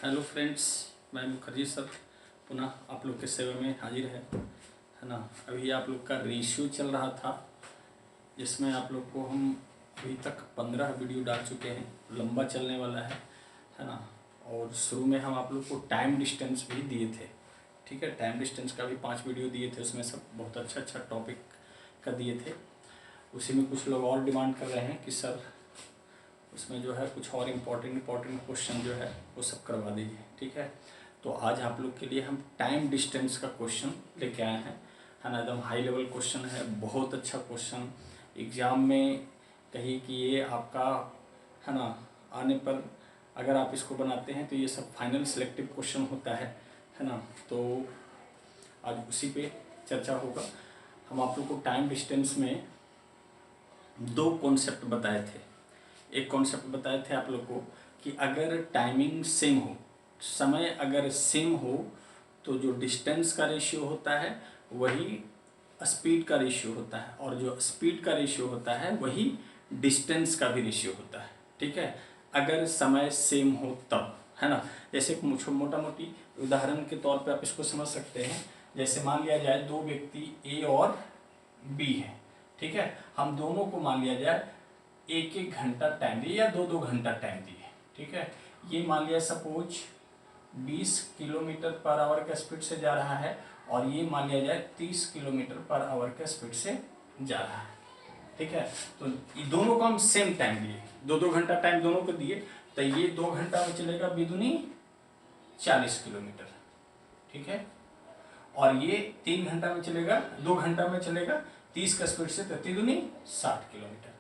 Hello friends, मैं Mukherjee sir पुनः आप लोग के सेवा में हाजिर है ना। अभी आप लोग का रेशियो चल रहा था जिसमें आप लोग को हम अभी तक 15 वीडियो डाल चुके हैं, लंबा चलने वाला है ना। और शुरू में हम आप लोग को टाइम डिस्टेंस भी दिए थे, ठीक है। टाइम डिस्टेंस का भी 5 वीडियो दिए थे, उसमें सब बहुत अच्छा टॉपिक का दिए थे। उसी में कुछ लोग और डिमांड कर रहे हैं कि सर उसमें जो है कुछ और इम्पोर्टेंट क्वेश्चन जो है वो सब करवा दीजिए, ठीक है। तो आज आप लोग के लिए हम टाइम डिस्टेंस का क्वेश्चन लेके आए हैं, है ना। एकदम हाई लेवल क्वेश्चन है, बहुत अच्छा क्वेश्चन। एग्ज़ाम में कहिए कि ये आपका, है ना, आने पर अगर आप इसको बनाते हैं तो ये सब फाइनल सिलेक्टिव क्वेश्चन होता है ना। तो आज उसी पे चर्चा होगा। हम आप लोग को टाइम डिस्टेंस में 2 कॉन्सेप्ट बताए थे। एक कॉन्सेप्ट बताए थे आप लोग को कि अगर टाइमिंग सेम हो, समय अगर सेम हो, तो जो डिस्टेंस का रेशियो होता है वही स्पीड का रेशियो होता है, और जो स्पीड का रेशियो होता है वही डिस्टेंस का भी रेशियो होता है, ठीक है। अगर समय सेम हो तब, है ना। जैसे मोटा मोटी उदाहरण के तौर पे आप इसको समझ सकते हैं। जैसे मान लिया जाए 2 व्यक्ति ए और बी है, ठीक है। हम दोनों को मान लिया जाए 1-1 घंटा टाइम दिए या 2-2 घंटा टाइम दिए, ठीक है। ये मान लिया सपोज 20 किलोमीटर पर आवर का स्पीड से जा रहा है, और ये मान लिया जाए 30 किलोमीटर पर आवर का स्पीड से जा रहा है, ठीक है। तो ये दोनों को हम सेम टाइम दिए, 2-2 घंटा टाइम दोनों को दिए, तो ये 2 घंटा में चलेगा बिदुनी 40 किलोमीटर, ठीक है। और ये 3 घंटा में चलेगा, 2 घंटा में चलेगा 30 का स्पीड से, तो तिगुनी 60 किलोमीटर।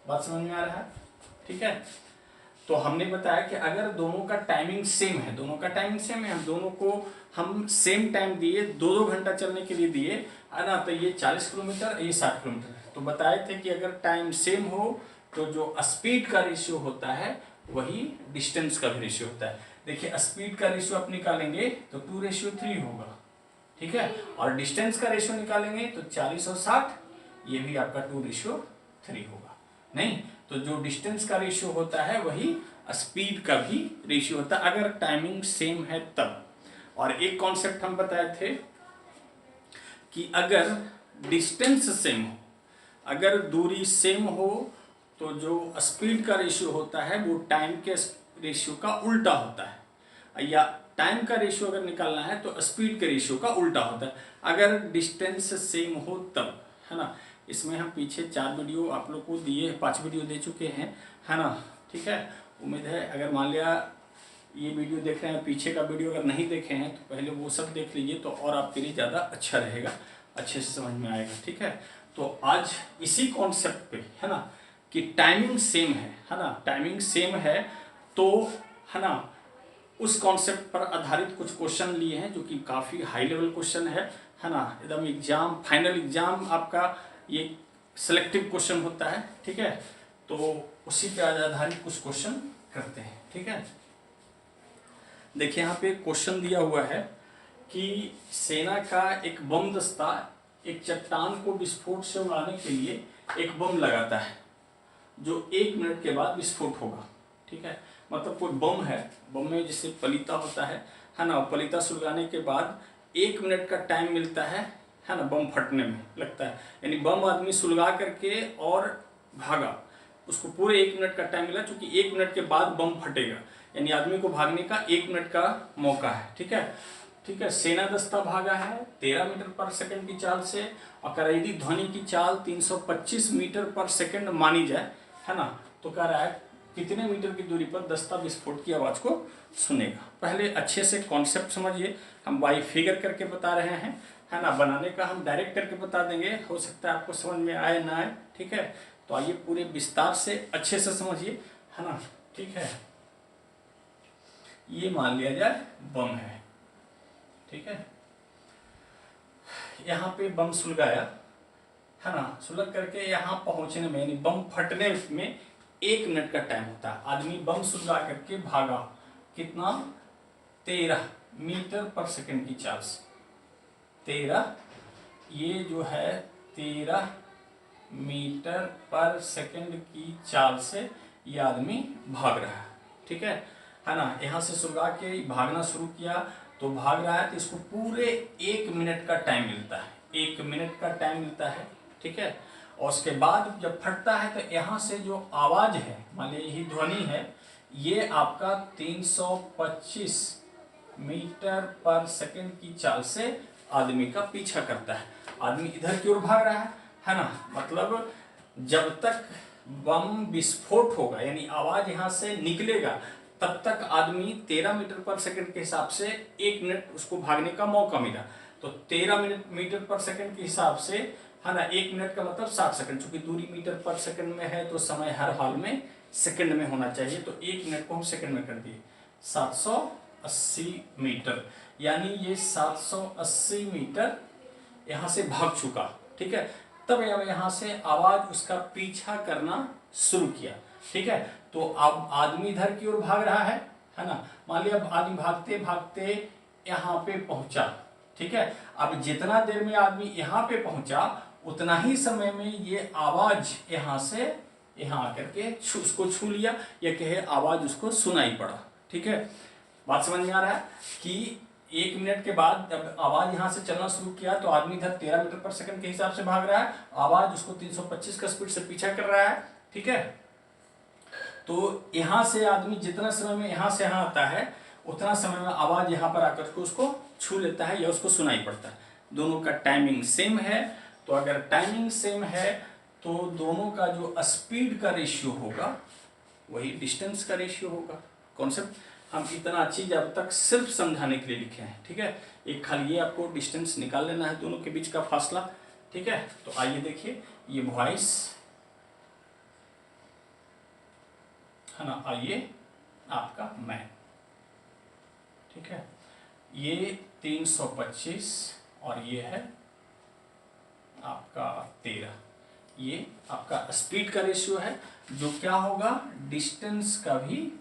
बात समझ में आ रहा है, ठीक है। तो हमने बताया कि अगर दोनों का टाइमिंग सेम है, हम दोनों को हम सेम टाइम दिए, 2-2 घंटा चलने के लिए दिए, है ना। तो ये 40 किलोमीटर, ये 60 किलोमीटर। तो बताए थे कि अगर टाइम सेम हो तो जो स्पीड का रेशियो होता है वही डिस्टेंस का भी रेशियो होता है। देखिए स्पीड का रेशियो आप निकालेंगे तो 2:3 होगा, ठीक है। और डिस्टेंस का रेशियो निकालेंगे तो 40 और 60, ये भी आपका 2:3 होगा। नहीं, तो जो डिस्टेंस का रेशियो होता है वही स्पीड का भी रेशियो होता है, अगर टाइमिंग सेम है तब। और एक कॉन्सेप्ट हम बताए थे कि अगर डिस्टेंस सेम हो, अगर दूरी सेम हो, तो जो स्पीड का रेशियो होता है वो टाइम के रेशियो का उल्टा होता है, या टाइम का रेशियो अगर निकालना है तो स्पीड के रेशियो का उल्टा होता है, अगर डिस्टेंस सेम हो तब, है ना। इसमें हम पीछे 4 वीडियो आप लोग को दिए, 5 वीडियो दे चुके हैं, है ना, ठीक है। उम्मीद है अगर मान लिया ये वीडियो देख रहे हैं, पीछे का वीडियो अगर नहीं देखे हैं तो पहले वो सब देख लीजिए, तो और आपके लिए ज़्यादा अच्छा रहेगा, अच्छे से समझ में आएगा, ठीक है। तो आज इसी कॉन्सेप्ट पे, है ना, कि टाइमिंग सेम है ना, टाइमिंग सेम है, तो, है ना, उस कॉन्सेप्ट पर आधारित कुछ क्वेश्चन लिए हैं जो कि काफ़ी हाई लेवल क्वेश्चन है ना। एकदम एग्जाम, फाइनल एग्जाम आपका ये सिलेक्टिव क्वेश्चन होता है, ठीक है। तो उसी पे आज आधारित कुछ क्वेश्चन करते हैं, ठीक है। देखिए यहाँ पे क्वेश्चन दिया हुआ है कि सेना का एक बम दस्ता एक चट्टान को विस्फोट से उड़ाने के लिए एक बम लगाता है जो 1 मिनट के बाद विस्फोट होगा, ठीक है। मतलब कोई बम है, बम में जैसे पलीता होता है ना, पलीता सुलगाने के बाद 1 मिनट का टाइम मिलता है ना, बम फटने में लगता है। यानी बम आदमी सुलगा करके और भागा, उसको पूरे 1 मिनट का टाइम मिला, क्योंकि 1 मिनट के बाद बम फटेगा, यानी आदमी को भागने का 1 मिनट का मौका है, ठीक है। ठीक है, सेना दस्ता भागा है 13 मीटर पर सेकंड की चाल से, और करेदी ध्वनि की चाल 325 मीटर पर सेकंड मानी जाए, है ना। तो कह रहा है कितने मीटर की दूरी पर दस्ता विस्फोट की आवाज को सुनेगा। पहले अच्छे से कॉन्सेप्ट समझिए, हम बाई फिगर करके बता रहे हैं, है ना। बनाने का हम डायरेक्ट करके बता देंगे, हो सकता है आपको समझ में आए ना आए, ठीक है। तो आइए पूरे विस्तार से अच्छे से समझिए, है ना, ठीक है। ये मान लिया जाए बम है, ठीक है। यहाँ पे बम सुलगाया, है ना, सुलग करके यहाँ पहुंचने में, यानी बम फटने में 1 मिनट का टाइम होता है। आदमी बम सुलगा करके भागा कितना, 13 मीटर पर सेकंड की चाल से, 13, ये जो है 13 मीटर पर सेकंड की चाल से ये आदमी भाग रहा है, ठीक है। है ना, यहाँ से सुलगा के भागना शुरू किया तो भाग रहा है, तो इसको पूरे 1 मिनट का टाइम मिलता है, 1 मिनट का टाइम मिलता है, ठीक है। और उसके बाद जब फटता है तो यहाँ से जो आवाज़ है, मान लीजिए यही ध्वनि है, ये आपका 325 मीटर पर सेकंड की चाल से आदमी का पीछा करता है। आदमी इधर की ओर भाग रहा है ना, मतलब जब तक बम विस्फोट होगा यानी आवाज यहाँ से निकलेगा तब तक आदमी 13 मीटर पर सेकंड के हिसाब से 1 मिनट उसको भागने का मौका मिला। तो 13 मीटर पर सेकंड के हिसाब से, है ना, 1 मिनट का मतलब 60 सेकंड, चूंकि दूरी मीटर पर सेकंड में है तो समय हर हाल में सेकंड में होना चाहिए, तो 1 मिनट को हम सेकंड में कर दिए, 780 मीटर, यानी ये 780 मीटर यहाँ से भाग चुका, ठीक है। तब यहाँ से आवाज उसका पीछा करना शुरू किया, ठीक है। तो अब आदमी इधर की ओर भाग रहा है ना, मान लिया अब आदमी भागते भागते यहाँ पे पहुंचा, ठीक है। अब जितना देर में आदमी यहाँ पे पहुंचा उतना ही समय में ये आवाज यहाँ से यहाँ आकर के उसको छू लिया, या कहे आवाज उसको सुनाई पड़ा, ठीक है। बात समझ में आ रहा है कि 1 मिनट के बाद जब आवाज यहाँ से चलना शुरू किया तो आदमी इधर 13 मीटर पर सेकंड के हिसाब से भाग रहा है, आवाज उसको 325 का स्पीड से पीछा कर रहा है, ठीक है। तो यहाँ से आदमी जितना समय में यहाँ से यहाँ आता है उतना समय में आवाज यहाँ पर आकर के उसको छू लेता है या उसको सुनाई पड़ता है। दोनों का टाइमिंग सेम है, तो अगर टाइमिंग सेम है तो दोनों का जो स्पीड का रेशियो होगा वही डिस्टेंस का रेशियो होगा। कॉन्सेप्ट हम इतना चीज अब तक सिर्फ समझाने के लिए लिखे हैं, ठीक है। एक खाली ये आपको डिस्टेंस निकाल लेना है दोनों के बीच का फासला, ठीक है। तो आइए देखिए, ये वॉइस है ना, आइए आपका मैन, ठीक है। ये 325 और ये है आपका 13, ये आपका स्पीड का रेशियो है, जो क्या होगा डिस्टेंस का भी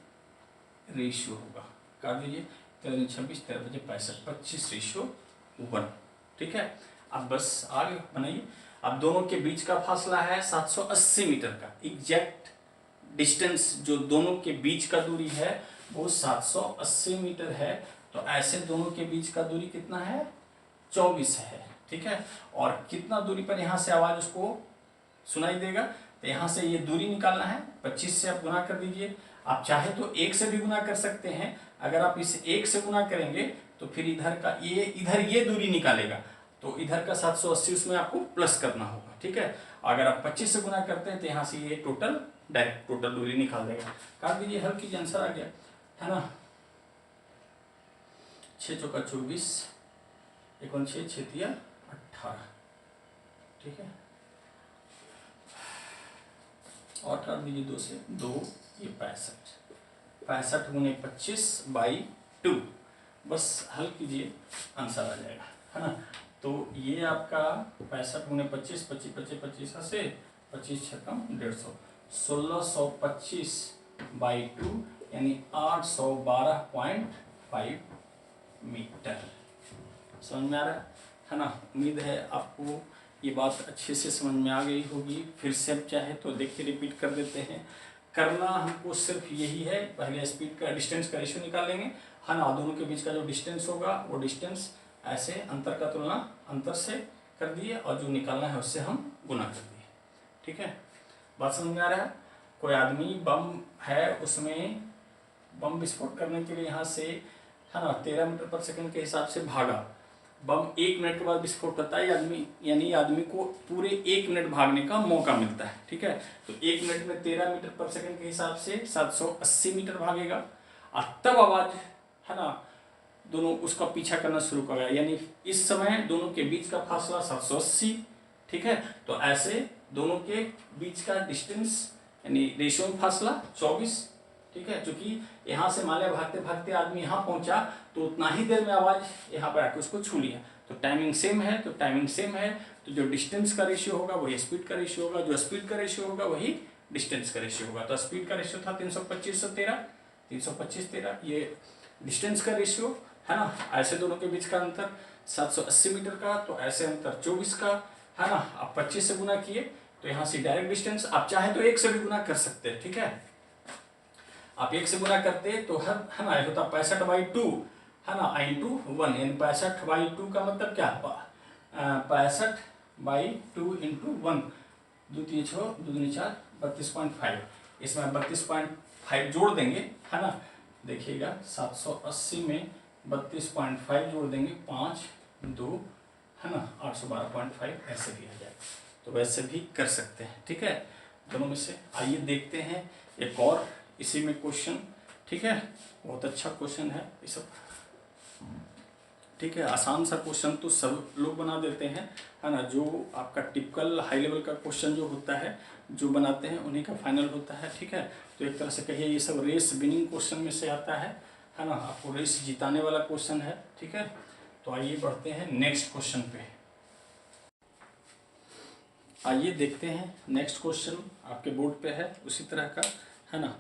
रेशियो होगा। कर दीजिए 13 26 13 बजे 65 25 रेशियो 1, ठीक है। अब बस आगे बनाइए। अब दोनों के बीच का फासला है 780 मीटर का, एग्जैक्ट डिस्टेंस जो दोनों के बीच का दूरी है वो 780 मीटर है। तो ऐसे दोनों के बीच का दूरी कितना है, 24 है, ठीक है। और कितना दूरी पर यहाँ से आवाज उसको सुनाई देगा, तो यहाँ से ये दूरी निकालना है, 25 से आप गुना कर दीजिए। आप चाहे तो 1 से भी गुना कर सकते हैं, अगर आप इसे 1 से गुना करेंगे तो फिर इधर का इधर ये दूरी निकालेगा, तो इधर का 780 उसमें आपको प्लस करना होगा, ठीक है। अगर आप 25 से गुना करते हैं तो यहाँ से ये टोटल डायरेक्ट टोटल दूरी निकाल देगा। काट दीजिए, हल कीजिए, आंसर आ गया है ना। 6 चौका 24, 1 6 6 3 18, ठीक है। और काट दीजिए 2 से 2, ये 65 गुने 25/2, बस हल कीजिए, आंसर आ जाएगा, है ना। तो ये आपका 65 गुने 25, 25 25 25 से 25 छक्कम 150, 1625/2 यानी 812.5 मीटर। समझ में आ रहा है ना। उम्मीद है आपको ये बात अच्छे से समझ में आ गई होगी। फिर से आप चाहे तो देख के रिपीट कर देते हैं। करना हमको सिर्फ यही है, पहले स्पीड का डिस्टेंस का रेशियो निकाल लेंगे, है ना। दोनों के बीच का जो डिस्टेंस होगा वो डिस्टेंस ऐसे अंतर का तुलना अंतर से कर दिए और जो निकालना है उससे हम गुना कर दिए, ठीक है। बात समझ में आ रहा है। कोई आदमी बम है, उसमें बम विस्फोट करने के लिए यहाँ से, है ना, 13 मीटर पर सेकंड के हिसाब से भागा। बम 1 मिनट के बाद विस्फोट करता है, आदमी यानी आदमी को पूरे 1 मिनट भागने का मौका मिलता है, ठीक है। तो 1 मिनट में 13 मीटर पर सेकंड के हिसाब से 780 मीटर भागेगा और तब आवाज, है ना, दोनों उसका पीछा करना शुरू करेगा, यानी इस समय दोनों के बीच का फासला 780, ठीक है। तो ऐसे दोनों के बीच का डिस्टेंस यानी रेशियो में फासला 24, ठीक है। चूंकि यहाँ से मान लिया भागते भागते आदमी यहाँ पहुंचा तो उतना ही देर में आवाज यहाँ पर आके उसको छू लिया, तो टाइमिंग सेम है, तो टाइमिंग सेम है तो जो डिस्टेंस का रेशियो होगा वही स्पीड का रेशियो होगा, जो स्पीड का रेशियो होगा वही डिस्टेंस का रेशियो होगा। तो स्पीड का रेशियो था 325 से 13, 325 13, ये डिस्टेंस का रेशियो, है ना। ऐसे दोनों के बीच का अंतर 780 मीटर का, तो ऐसे अंतर 24 का, है ना। आप 25 से गुना किए तो यहाँ से डायरेक्ट डिस्टेंस, आप चाहे तो 1 से भी गुना कर सकते हैं, ठीक है। आप 1 से गुना करते तो है ना, होता 65/2 है ना, इंटू 1, यानी 65/2 का मतलब क्या, 65/2 इंटू 1, 2 3 6 2 दूनी 4, 32.5। इसमें 32.5 जोड़ देंगे है ना, देखिएगा 780 में 32.5 जोड़ देंगे, 5 2 है ना, 812.5 ऐसे भी आ जाए, तो वैसे भी कर सकते हैं। ठीक है, दोनों में से आइए देखते हैं एक और इसी में क्वेश्चन। ठीक है, बहुत अच्छा क्वेश्चन है ये सब। ठीक है, आसान सा क्वेश्चन तो सब लोग बना देते हैं है ना, जो आपका टिपिकल हाई लेवल का क्वेश्चन जो होता है, जो बनाते हैं उन्हीं का फाइनल होता है। ठीक है, तो एक तरह से कहिए ये सब रेस विनिंग क्वेश्चन में से आता है ना, आपको रेस जिताने वाला क्वेश्चन है। ठीक है, तो आइए बढ़ते हैं नेक्स्ट क्वेश्चन पे। आइए देखते हैं नेक्स्ट क्वेश्चन आपके बोर्ड पे है उसी तरह का है ना।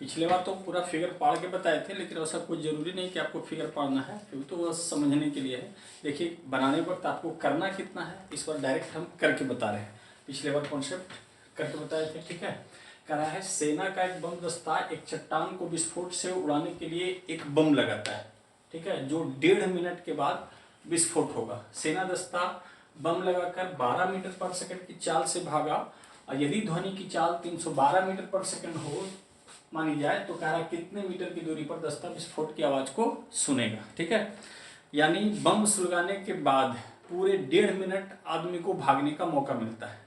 पिछले बार तो पूरा फिगर पाड़ के बताए थे, लेकिन वैसा कोई ज़रूरी नहीं कि आपको फिगर पाड़ना है, क्योंकि तो वह समझने के लिए है। देखिए बनाने वक्त आपको करना कितना है, इस बार डायरेक्ट हम करके बता रहे हैं। पिछले बार कॉन्सेप्ट करके बताए थे। ठीक है, कह रहा है सेना का एक बम दस्ता एक चट्टान को विस्फोट से उड़ाने के लिए एक बम लगाता है। ठीक है, जो 1.5 मिनट के बाद विस्फोट होगा। सेना दस्ता बम लगाकर 12 मीटर पर सेकंड की चाल से भागा, और यदि ध्वनि की चाल 312 मीटर पर सेकंड हो मानी जाए तो कह रहा कितने मीटर की दूरी पर दस्ता विस्फोट की आवाज को सुनेगा। ठीक है, यानी बम सुलगाने के बाद पूरे 1.5 मिनट आदमी को भागने का मौका मिलता है।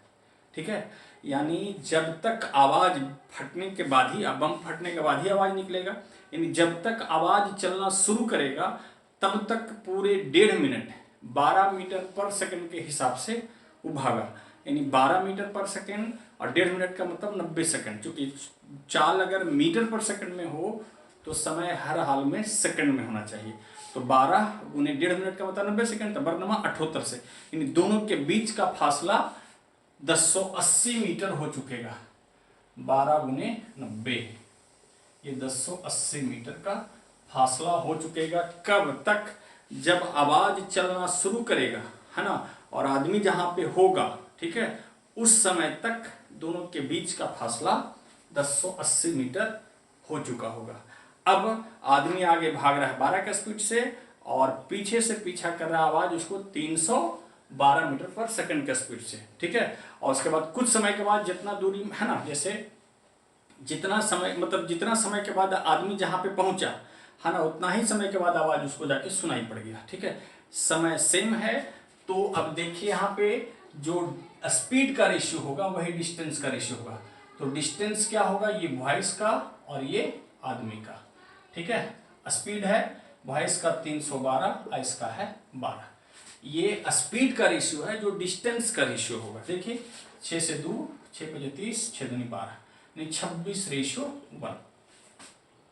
ठीक है, यानी जब तक आवाज फटने के बाद ही, बम फटने के बाद ही आवाज निकलेगा, यानी जब तक आवाज चलना शुरू करेगा तब तक पूरे 1.5 मिनट 12 मीटर पर सेकंड के हिसाब से वो भागा, यानी 12 मीटर पर सेकंड और 1.5 मिनट का मतलब 90 सेकंड। चूंकि चाल अगर मीटर पर सेकंड में हो तो समय हर हाल में सेकंड में होना चाहिए, तो 12 गुने 1.5 मिनट का मतलब 90 सेकंड, तो बर्नमा 78 से, यानी दोनों के बीच का फासला 1080 मीटर हो चुकेगा। 12 गुने 90, ये 1080 मीटर का फासला हो चुकेगा। कब तक, जब आवाज चलना शुरू करेगा है ना, और आदमी जहां पे होगा, ठीक है, उस समय तक दोनों के बीच का फासला 1080 मीटर हो चुका होगा। अब आदमी आगे भाग रहा है 12 का स्पीड से, और पीछे से पीछा कर रहा आवाज उसको 312 मीटर पर सेकंड का स्पीड से। ठीक है, और उसके बाद कुछ समय के बाद जितना दूरी है ना, जैसे जितना समय मतलब जितना समय के बाद आदमी जहां पे पहुंचा है ना, उतना ही समय के बाद आवाज उसको जाके सुनाई पड़ गया। ठीक है, समय सेम है, तो अब देखिए यहाँ पे जो स्पीड का रेशियो होगा वही डिस्टेंस का रेशियो होगा। तो डिस्टेंस क्या होगा, ये वॉइस का और ये आदमी का। ठीक है, स्पीड है वॉइस का 312 और इसका है 12। ये स्पीड का रेशियो है, जो डिस्टेंस का रेशियो होगा। देखिए 6 से 2 6 5 30 6 दूनी 12, नहीं 26:1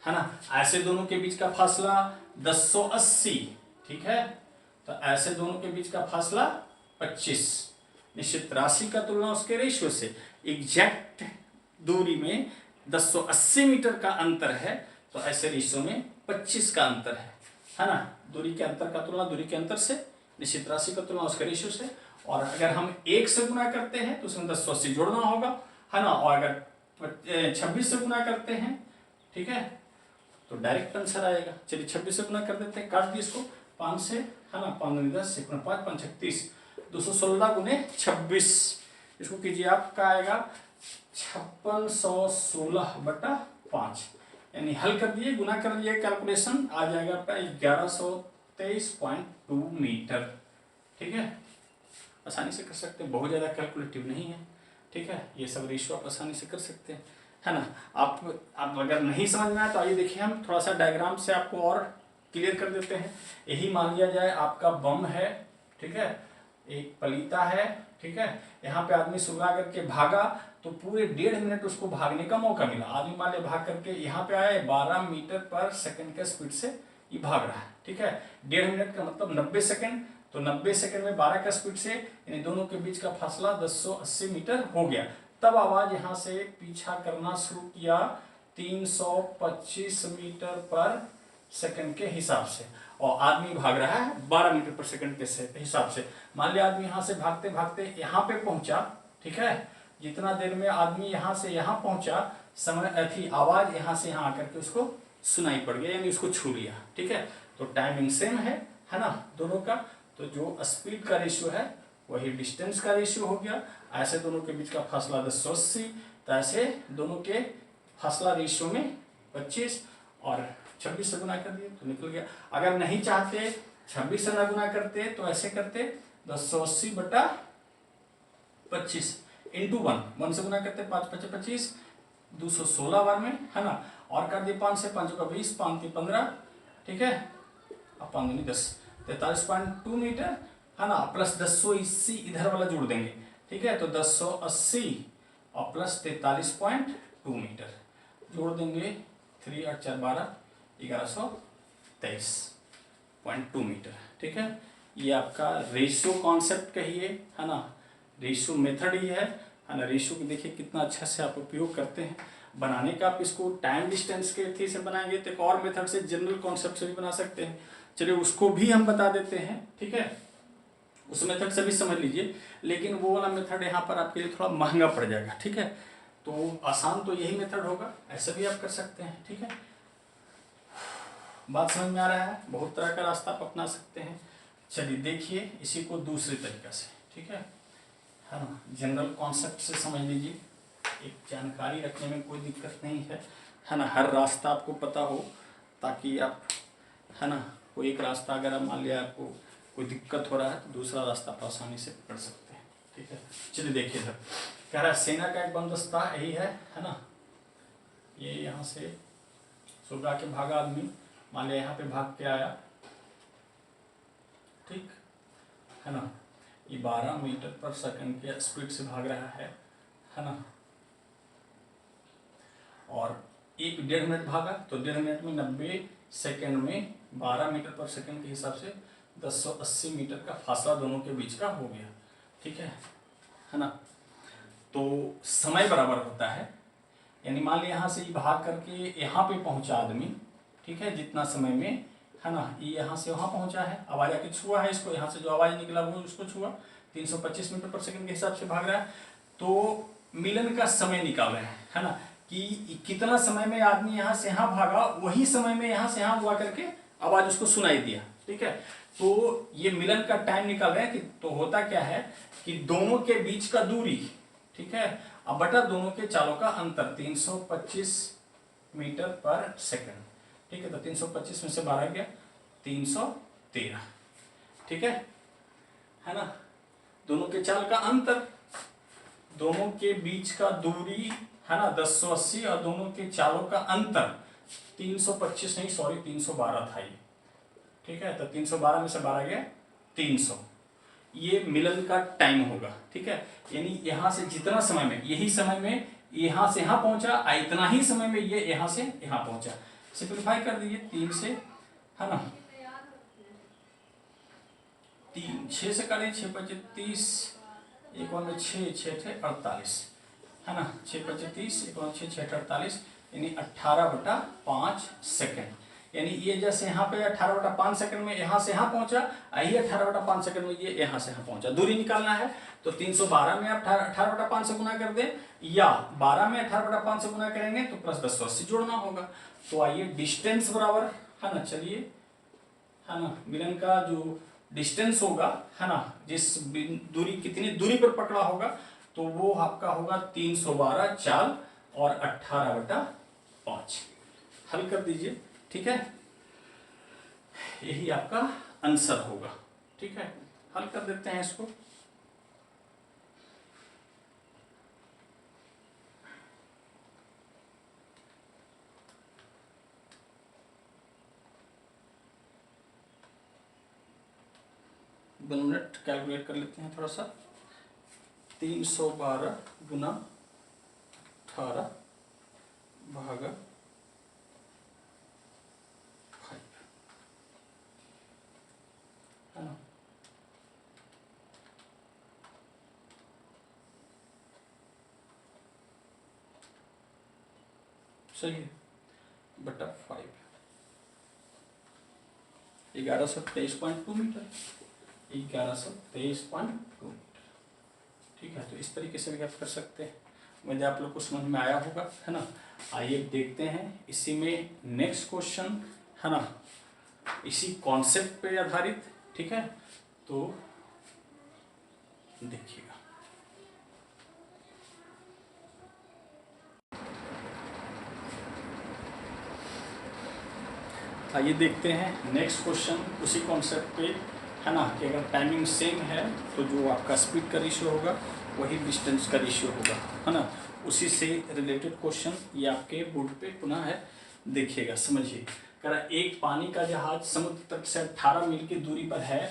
है ना। ऐसे दोनों के बीच का फासला 1080। ठीक है, तो ऐसे दोनों के बीच का फासला 25। निश्चित राशि का तुलना उसके रेशियो से, एग्जैक्ट दूरी में 1080 मीटर का अंतर है, तो ऐसे रेशियो में 25 का अंतर है ना। दूरी के अंतर का तुलना दूरी के अंतर से, निश्चित राशि का तुलना उसके रेशियो से, और अगर हम 1 से गुना करते हैं तो उसमें 1080 जोड़ना होगा है ना, और अगर 26 से गुना करते हैं, ठीक है, तो डायरेक्ट आंसर आएगा। चलिए 26 से गुना कर देते हैं, काट दिए इसको 5 से है ना, 5 दूनी 10 1 5 5 36, 216 गुने 26, इसको कीजिए आपका आएगा 5616/5, यानी हल कर दिए, गुना कर दिए, कैलकुलेशन आ जाएगा आपका 1123.2 मीटर। ठीक है, आसानी से कर सकते हैं, बहुत ज़्यादा कैलकुलेटिव नहीं है। ठीक है, ये सब रेशियो आप आसानी से कर सकते हैं है ना। आप अगर नहीं समझ में आए तो आइए देखिए, हम थोड़ा सा डायग्राम से आपको और क्लियर कर देते हैं। यही मान लिया जाए आपका बम है, ठीक है, एक पलीता है, ठीक है, यहाँ पे आदमी सुलगा करके भागा तो पूरे 1.5 मिनट उसको भागने का मौका मिला। आदमी मान लिया भाग करके यहाँ पे आए, 12 मीटर पर सेकंड के स्पीड से ये भाग रहा है। ठीक है, 1.5 मिनट का मतलब 90 सेकंड, तो 90 सेकंड में 12 का स्पीड से, यानी दोनों के बीच का फासला 1080 मीटर हो गया। तब आवाज यहाँ से पीछा करना शुरू किया 325 मीटर पर सेकंड के हिसाब से, और आदमी भाग रहा है 12 मीटर पर सेकंड के हिसाब से। मान लिया आदमी यहाँ से भागते भागते यहाँ पे पहुंचा, ठीक है, जितना देर में आदमी यहाँ से यहाँ पहुंचा समय थी आवाज यहाँ से यहाँ आकर के उसको सुनाई पड़ गया, यानी उसको छू लिया। ठीक है, तो टाइमिंग सेम है ना दोनों का। तो जो स्पीड का रेशियो है वही डिस्टेंस का रेशियो हो गया। ऐसे दोनों के बीच का फासला 1080, तो ऐसे दोनों के फासला रेशियो में 25 और 26 से गुना कर दिए तो निकल गया। अगर नहीं चाहते 26 से ना गुना करते तो ऐसे करते 1080 बटा 25 इंटू 1 से गुना करते 5 5 25 216 बार में, है ना। और कर दिए 5 से 5 का 20 5 3 15, ठीक है, अब 5 दूनी 10 43.2 मीटर, है ना। प्लस 1080 इधर वाला जोड़ देंगे, ठीक है, तो 1080 और प्लस 43.2 मीटर जोड़ देंगे। 3 8 4 12 1123.2 मीटर, ठीक है। ये आपका रेशियो कॉन्सेप्ट कहिए, है ना, रेशियो मेथड ही है ना। रेशियो को देखिए कितना अच्छा से आप उपयोग करते हैं बनाने का। आप इसको टाइम डिस्टेंस के थी से बनाएंगे तो एक और मेथड से जनरल कॉन्सेप्ट से भी बना सकते हैं। चलिए उसको भी हम बता देते हैं, ठीक है, उस मेथड से भी समझ लीजिए। लेकिन वो वाला मेथड यहाँ पर आपके लिए थोड़ा महंगा पड़ जाएगा, ठीक है। तो आसान तो यही मेथड होगा, ऐसे भी आप कर सकते हैं, ठीक है। बात समझ में आ रहा है? बहुत तरह का रास्ता आप अपना सकते हैं। चलिए देखिए इसी को दूसरे तरीका से, ठीक है ना। जनरल कॉन्सेप्ट से समझ लीजिए, एक जानकारी रखने में कोई दिक्कत नहीं है ना। हर रास्ता आपको पता हो ताकि आप, है ना, कोई एक रास्ता अगर आप मान लिया आपको कोई दिक्कत हो रहा है तो दूसरा रास्ता आप आसानी से पकड़ सकते हैं, ठीक है। चलिए देखिए सर, कह रहा है सेना का एक बंदोबस्ता यही है ना। ये यहाँ से सुबह के भागा आदमी, मान लिया यहाँ पे भाग के आया, ठीक है ना। ये 12 मीटर पर सेकंड के स्पीड से भाग रहा है ना। और 1.5 मिनट भागा तो 1.5 मिनट में 90 सेकंड में 12 मीटर पर सेकंड के हिसाब से 1080 मीटर का फासला दोनों के बीच का हो गया, ठीक है ना। तो समय बराबर होता है, यानी मान लिया यहाँ से ये भाग करके यहाँ पे पहुंचा आदमी, ठीक है, जितना समय में, है ना, ये यहाँ से वहाँ पहुंचा है, आवाज आके छुआ है इसको, यहाँ से जो आवाज निकला वो उसको छुआ, 325 मीटर पर सेकंड के हिसाब से भाग रहा है। तो मिलन का समय निकाल रहे हैं, है ना, कि कितना समय में आदमी यहाँ से यहाँ भागा, वही समय में यहाँ से यहाँ हुआ करके आवाज उसको सुनाई दिया, ठीक है। तो ये मिलन का टाइम निकाल रहे हैं कि तो होता क्या है कि दोनों के बीच का दूरी, ठीक है, अब बटा दोनों के चालों का अंतर 325 मीटर पर सेकंड, ठीक है। तो 325 में से 12 गया 313, ठीक है ना। दोनों के चाल का अंतर, दोनों के बीच का दूरी, है ना, 1080 और दोनों के चालों का अंतर 325 नहीं सॉरी 312 था ये, ठीक है। तो 312 में से 12 गया 300, ये मिलन का टाइम होगा, ठीक है। यानी यहाँ से जितना समय में, यही समय में यहाँ से यहाँ पहुंचा, इतना ही समय में ये यहाँ से यहाँ पहुंचा। सिंप्लीफाई कर दीजिए 3 से, है ना, 3 6 से करें 6 5 30, एक और में 6 6 थे 48, है ना, 6 5 30, एक और 6 6 48, यानी 18/5 सेकंड। यानी ये जैसे यहाँ पे 18/5 सेकंड में यहाँ से यहाँ पहुंचा, यही 18/5 सेकंड में ये यहाँ से यहाँ पहुंचा। दूरी निकालना है तो 312 में आप 18/5 से गुना कर दें, या 12 में 18/5 से गुना करेंगे तो प्लस 1080 जोड़ना होगा। तो आइए डिस्टेंस बराबर, है ना, चलिए, है ना, मिलन का जो डिस्टेंस होगा, है ना, जिस दूरी कितनी दूरी पर पकड़ा होगा तो वो आपका होगा 312 चाल और 18/5। हल कर दीजिए, ठीक है, यही आपका आंसर होगा, ठीक है। हल कर देते हैं इसको। मिनट कैलकुलेट कर लेते हैं थोड़ा सा। 312 गुना 18 भागा 5, है ना। सही है, बटा 5, 1123.2 मीटर, 1123.2 मीटर, ठीक है। तो इस तरीके से भी आप कर सकते हैं। मुझे आप लोग को समझ में आया होगा, है ना। आइए देखते हैं इसी में नेक्स्ट क्वेश्चन, है ना, इसी कॉन्सेप्ट पे आधारित, ठीक है। तो देखिएगा, आइए देखते हैं नेक्स्ट क्वेश्चन उसी कॉन्सेप्ट पे, है ना, कि अगर टाइमिंग सेम है तो जो आपका स्पीड का रेशियो होगा वही डिस्टेंस का रेशियो होगा, है ना। उसी से रिलेटेड क्वेश्चन ये आपके बोर्ड पे पुनः है, देखिएगा, समझिए। कह रहा एक पानी का जहाज समुद्र तट से 18 मील की दूरी पर है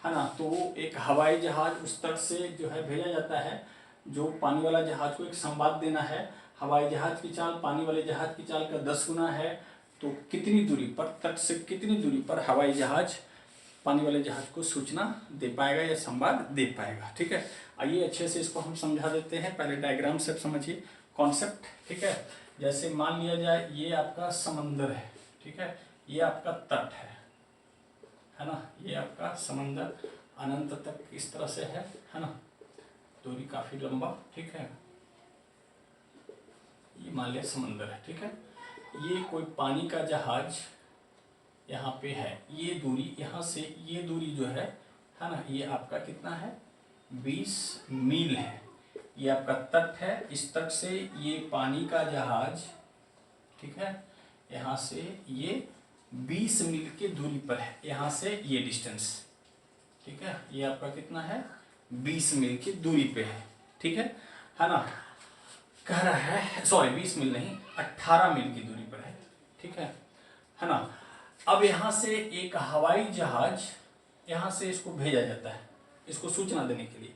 ना। तो एक हवाई जहाज उस तट से जो है भेजा जाता है, जो पानी वाला जहाज को एक संवाद देना है। हवाई जहाज की चाल पानी वाले जहाज की चाल का 10 गुना है, तो कितनी दूरी पर, तट से कितनी दूरी पर हवाई जहाज पानी वाले जहाज को सूचना दे पाएगा या संवाद दे पाएगा, ठीक है। आइए अच्छे से इसको हम समझा देते हैं, पहले डायग्राम से समझिए कॉन्सेप्ट, ठीक है। जैसे मान लिया जाए ये आपका समंदर है, ठीक है, ये आपका तट है ना, ये आपका समंदर अनंत तक इस तरह से है ना, दूरी काफी लंबा, ठीक है। ये मान लिया समंदर है, ठीक है। ये कोई पानी का जहाज यहाँ पे है, ये दूरी यहाँ से ये दूरी जो है ना, ये आपका कितना है, 20 मील है। ये आपका तट है, इस तट से ये पानी का जहाज, ठीक है, यहाँ से ये 20 मील की दूरी पर है, यहाँ से ये डिस्टेंस, ठीक है। ये आपका कितना है, 20 मील की दूरी पे है, ठीक है ना। कह रहा है, सॉरी 20 मील नहीं, 18 मील की दूरी पर है, ठीक है ना। अब यहाँ से एक हवाई जहाज यहाँ से इसको भेजा जाता है, इसको सूचना देने के लिए।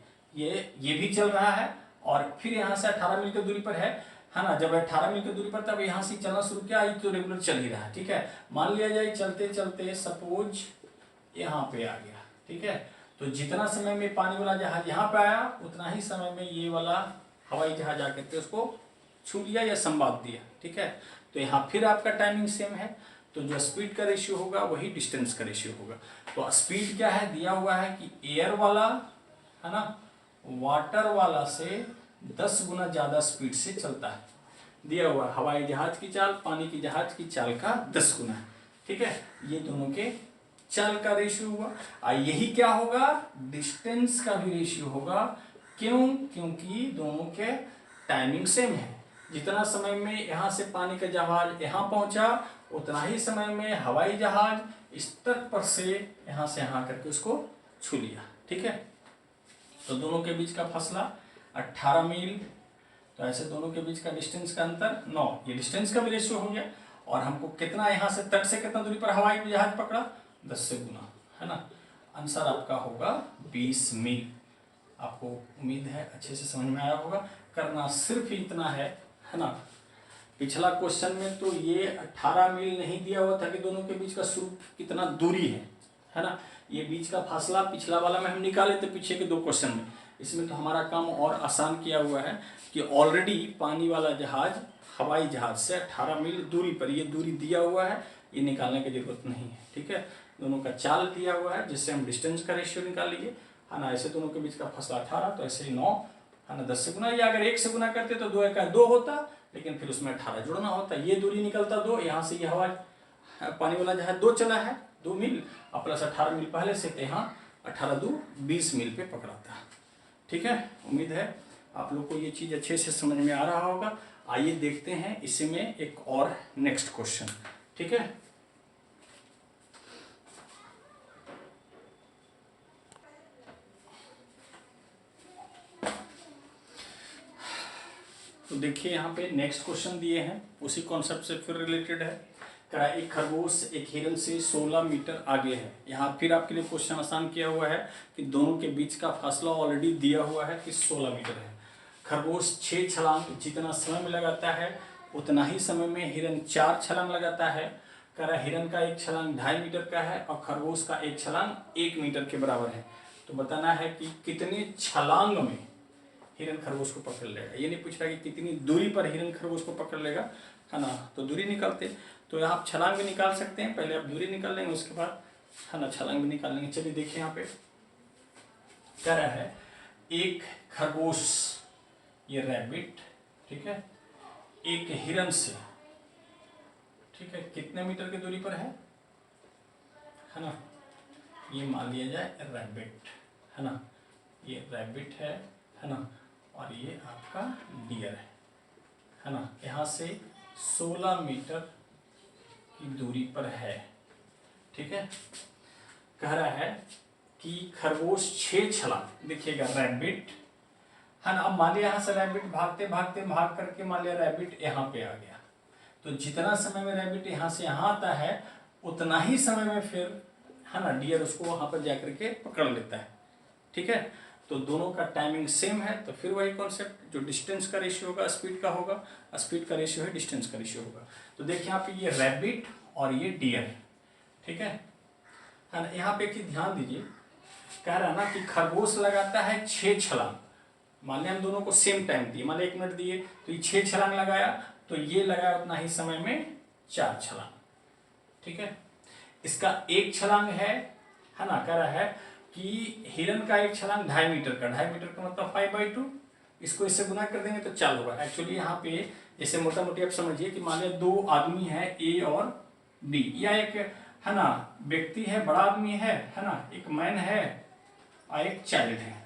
ये भी चल रहा है और फिर यहाँ से 18 मील की दूरी पर है ना। जब 18 मील की दूरी पर, तब यहाँ से चलना शुरू किया, ये तो रेगुलर चल ही रहा है, ठीक है। मान लिया जाए चलते चलते सपोज यहाँ पे आ गया, ठीक है। तो जितना समय में पानी वाला जहाज यहाँ पे आया, उतना ही समय में ये वाला हवाई जहाज आकर के उसको छू लिया या संवाद दिया, ठीक है। तो यहाँ फिर आपका टाइमिंग सेम है, तो जो स्पीड का रेशियो होगा वही डिस्टेंस का रेशियो होगा। तो स्पीड क्या है, दिया हुआ है कि एयर वाला, है ना, वाटर वाला से 10 गुना ज्यादा स्पीड से चलता है। दिया हुआ है हवाई जहाज की चाल पानी की जहाज की चाल का 10 गुना है, ठीक है। ये दोनों के चाल का रेशियो हुआ। यही क्या होगा, डिस्टेंस का भी रेशियो होगा। क्यों, क्योंकि दोनों के टाइमिंग सेम है। जितना समय में यहाँ से पानी का जहाज यहाँ पहुंचा, उतना ही समय में हवाई जहाज इस तट पर से यहाँ करके उसको छू लिया, ठीक है। तो दोनों के बीच का फासला 18 मील, तो ऐसे दोनों के बीच का डिस्टेंस का अंतर 9, ये डिस्टेंस का भी रेशियो हो गया। और हमको कितना यहाँ से तट से कितना दूरी पर हवाई जहाज पकड़ा, 10 से गुना, है ना। आंसर आपका होगा 20 मील। आपको उम्मीद है अच्छे से समझ में आया होगा। करना सिर्फ इतना है ना। पिछला क्वेश्चन में तो ये 18 मील नहीं दिया हुआ था कि दोनों के बीच का शुरू कितना दूरी है ना। ये बीच का फासला पिछला वाला में हम निकाले थे पीछे के 2 क्वेश्चन में। इसमें तो हमारा काम और आसान किया हुआ है कि ऑलरेडी पानी वाला जहाज हवाई जहाज से 18 मील दूरी पर, ये दूरी दिया हुआ है, ये निकालने की जरूरत नहीं है, ठीक है। दोनों का चाल दिया हुआ है, जिससे हम डिस्टेंस का रेशियो निकाल लीजिए, है ना। ऐसे दोनों के बीच का फासला 18, तो ऐसे 9, है ना, 10 से गुना, या अगर 1 से गुना करते तो 2 का 2 होता, लेकिन फिर उसमें 18 जुड़ना होता। ये दूरी निकलता 2, यहाँ से ये हवा पानी वाला जहाज 2 चला है, 2 मील, और प्लस 18 मील पहले से, तो यहाँ 18 2 20 मील पे पकड़ाता है, ठीक है। उम्मीद है आप लोग को ये चीज़ अच्छे से समझ में आ रहा होगा। आइए देखते हैं इसमें एक और नेक्स्ट क्वेश्चन, ठीक है। तो देखिए यहाँ पे नेक्स्ट क्वेश्चन दिए हैं, उसी कॉन्सेप्ट से फिर रिलेटेड है। कह एक खरगोश एक हिरन से 16 मीटर आगे है। यहाँ फिर आपके लिए क्वेश्चन आसान किया हुआ है कि दोनों के बीच का फासला ऑलरेडी दिया हुआ है कि 16 मीटर है। खरगोश 6 छलांग जितना समय में लगाता है, उतना ही समय में हिरन 4 छलांग लगाता है। कह रहा हिरन का एक छलांग 2.5 मीटर का है और खरगोश का एक छलांग 1 मीटर के बराबर है। तो बताना है कि कितने छलांग में हिरन खरगोश को पकड़ लेगा। ये नहीं पूछ रहा कि कितनी दूरी पर हिरन खरगोश को पकड़ लेगा, है ना। तो दूरी निकालते, तो आप छलांग भी निकाल सकते हैं। पहले आप दूरी निकाल लेंगे, उसके बाद, है ना, छलांग भी निकाल लेंगे। चलिए देखिए यहाँ पे कह रहा है एक खरगोश ये रैबिट, ठीक है, एक हिरन से, ठीक है, कितने मीटर की दूरी पर है ना, ये मान लिया जाए रैबिट, है ना, ये रैबिट है ना, और ये आपका डियर है ना, यहाँ से 16 मीटर की दूरी पर है, ठीक है। कह रहा है कि खरगोश 6 छलांग, देखिएगा रैबिट है ना, अब मान लिया यहाँ से रैबिट भागते भागते भाग करके मान लिया रैबिट यहाँ पे आ गया, तो जितना समय में रैबिट यहाँ से यहाँ आता है उतना ही समय में फिर है ना डियर उसको वहाँ पर जाकर के पकड़ लेता है, ठीक है। तो दोनों का टाइमिंग सेम है, तो फिर वही कॉन्सेप्ट, जो डिस्टेंस का रेशियो होगा स्पीड का होगा, स्पीड का रेशियो है डिस्टेंस का रेशियो होगा। तो देखिए यहाँ पे ये रैबिट और ये डियर, ठीक है ना। यहाँ पे कि ध्यान दीजिए, कह रहा है ना कि खरगोश लगाता है 6 छलांग, मान लिया हम दोनों को सेम टाइम दिए, मान लिया 1 मिनट दिए तो ये 6 छलांग लगाया, तो ये लगाया उतना ही समय में 4 छलांग, ठीक है। इसका 1 छलांग है ना, कह रहा है कि हिरन का 1 छलांग 2.5 मीटर का, 2.5 मीटर का मतलब 5/2, इसको इससे गुना कर देंगे तो 4 होगा। एक्चुअली यहाँ पे जैसे मोटा मोटी आप समझिए कि मान लिया 2 आदमी है ए और बी, या एक है ना व्यक्ति है, बड़ा आदमी है ना, एक मैन है और एक चाइल्ड है,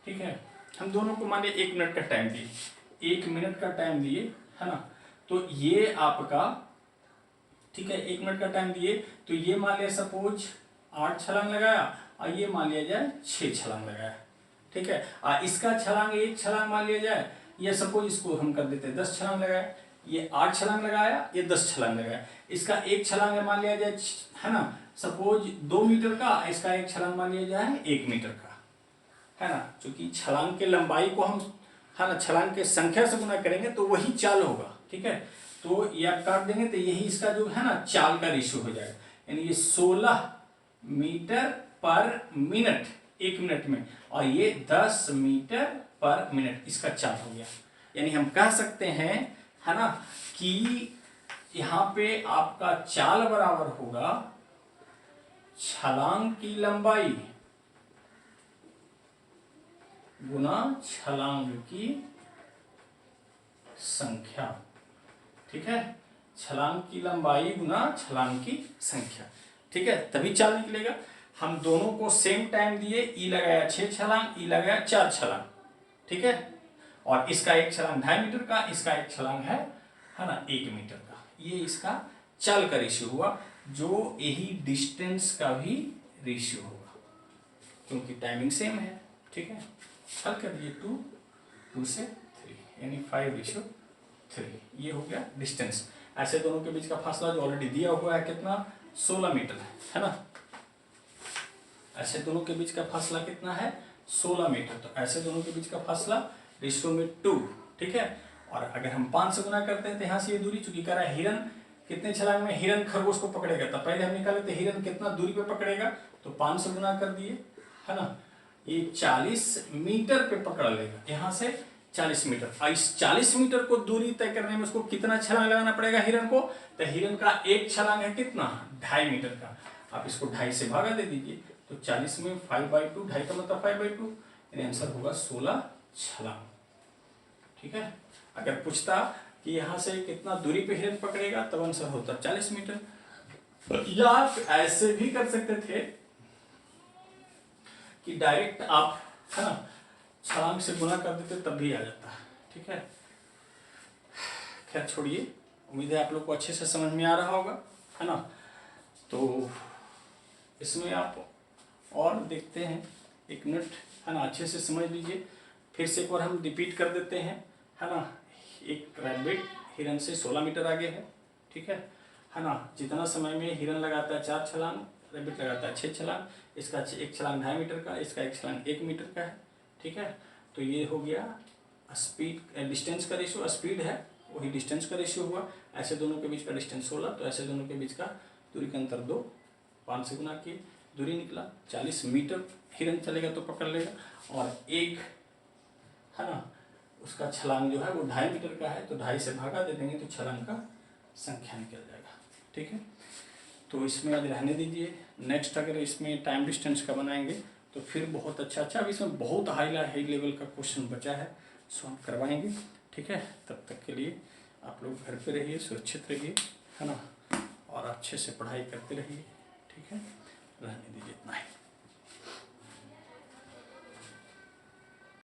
ठीक है। हम दोनों को मान लिया 1 मिनट का टाइम दिए, 1 मिनट का टाइम दिए है ना, तो ये आपका, ठीक है, 1 मिनट का टाइम दिए, तो ये मान लिया सपोज 8 छलांग लगाया और ये मान लिया जाए 6 छलांग लगाया, ठीक है। इसका छलांग 1 छलांग मान लिया जाए, या सपोज इसको हम कर देते हैं 10 छलांग लगाया, ये 8 छलांग लगाया, ये 10 छलांग लगाया, इसका 1 छलांग है मान लिया जाए है ना सपोज 2 मीटर का, इसका 1 छलांग मान लिया जाए 1 मीटर का, है ना। क्योंकि छलांग के लंबाई को हम है ना छलांग के संख्या से गुना करेंगे तो वही चाल होगा, ठीक है। तो ये आप काट देंगे तो यही इसका जो है ना चाल का रेशियो हो जाएगा, यानी ये 16 मीटर पर मिनट 1 मिनट में, और ये 10 मीटर पर मिनट इसका चाल हो गया। यानी हम कह सकते हैं है ना कि यहाँ पे आपका चाल बराबर होगा छलांग की लंबाई गुना छलांग की संख्या, ठीक है, छलांग की लंबाई गुना छलांग की संख्या, ठीक है, तभी चाल निकलेगा। हम दोनों को सेम टाइम दिए, ई लगाया 6 छलांग, ई लगाया 4 छलांग, ठीक है, और इसका 1 छलांग 2.5 मीटर का, इसका 1 छलांग है ना 1 मीटर का, ये इसका चाल का रेशियो हुआ, जो यही डिस्टेंस का भी रेशियो होगा, क्योंकि टाइमिंग सेम है, ठीक है। हल कर दिए 2 से 3 यानी 5:3, ये हो गया डिस्टेंस। ऐसे दोनों के बीच का फासला जो ऑलरेडी दिया हुआ है कितना 16 मीटर है ना, ऐसे दोनों के बीच का फासला कितना है 16 मीटर, तो ऐसे दोनों के बीच का फासला रेशियो में 2, ठीक है। और अगर हम 5 से गुना करते हैं तो यहाँ से ये दूरी, चूंकि कह रहा है हिरन कितने छलांग में हिरन खरगोश को पकड़ेगा, तो पहले हम निकाले थे हिरन कितना दूरी पे पकड़ेगा, तो 5 से गुना कर दिए है ना, ये 40 मीटर पे पकड़ लेगा, यहाँ से 40 मीटर, और इस 40 मीटर को दूरी तय करने में उसको कितना छलांग लगाना पड़ेगा हिरन को, तो हिरन का 1 छलांग है कितना 2.5 मीटर का, आप इसको 2.5 से भागा दे दीजिए, तो 40 में 5/2, 2.5 का मतलब 5/2, यानी आंसर होगा 16 छलांग, ठीक है। अगर पूछता कि यहाँ से कितना दूरी पे हिरन पकड़ेगा तब आंसर होता 40 मीटर। या आप ऐसे भी कर सकते थे कि डायरेक्ट आप है ना छलांग से गुना कर देते तब भी आ जाता, ठीक है। खैर छोड़िए, उम्मीद है आप लोग को अच्छे से समझ में आ रहा होगा, है ना। तो इसमें आप और देखते हैं 1 मिनट, है ना, अच्छे से समझ लीजिए, फिर से एक बार हम रिपीट कर देते हैं, है ना। एक रैबिट हिरन से 16 मीटर आगे है, ठीक है ना। जितना समय में हिरन लगाता है 4 छलांग, रैबिट लगाता है 6 छलांग, इसका 1 छलांग 2.5 मीटर का, इसका 1 छलांग 1 मीटर का है, ठीक है। तो ये हो गया स्पीड डिस्टेंस का रेशियो, स्पीड है वही डिस्टेंस का रेशियो हुआ, ऐसे दोनों के बीच का डिस्टेंस 16, तो ऐसे दोनों के बीच का दूरी का अंतर 2, 5 से गुना की दूरी निकला, 40 मीटर हिरन चलेगा तो पकड़ लेगा, और एक है ना उसका छलांग जो है वो 2.5 मीटर का है, तो 2.5 से भागा दे देंगे तो छलांग का संख्या निकल जाएगा, ठीक है। तो इसमें आज रहने दीजिए, नेक्स्ट अगर इसमें टाइम डिस्टेंस का बनाएंगे तो फिर बहुत अच्छा। अब इसमें बहुत हाई लेवल का क्वेश्चन बचा है, सो हम करवाएंगे। ठीक है, तब तक के लिए आप लोग घर पे रहिए, सुरक्षित रहिए, है ना, और अच्छे से पढ़ाई करते रहिए। ठीक है, रहने दीजिए इतना ही।